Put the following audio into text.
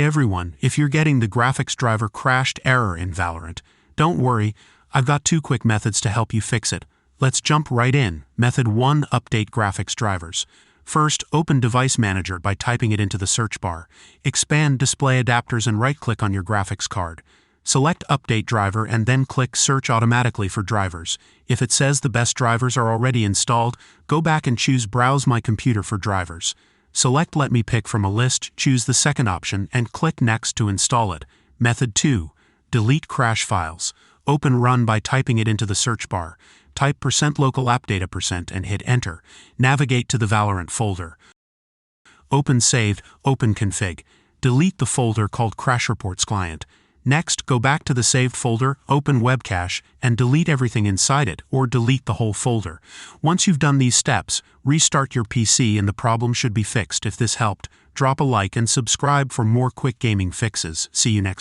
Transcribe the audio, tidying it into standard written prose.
Hey everyone, if you're getting the graphics driver crashed error in Valorant, don't worry, I've got 2 quick methods to help you fix it. Let's jump right in. Method 1. Update graphics drivers. First, open Device Manager by typing it into the search bar. Expand Display Adapters and right-click on your graphics card. Select Update Driver and then click Search automatically for drivers. If it says the best drivers are already installed, go back and choose Browse My Computer for drivers. Select Let Me Pick from a list, choose the second option, and click Next to install it. Method 2. Delete crash files. Open Run by typing it into the search bar. Type %localappdata% and hit Enter. Navigate to the Valorant folder. Open Saved, open Config. Delete the folder called Crash Reports Client. Next, go back to the saved folder, open Web Cache, and delete everything inside it, or delete the whole folder. Once you've done these steps, restart your PC and the problem should be fixed. If this helped, drop a like and subscribe for more quick gaming fixes. See you next time.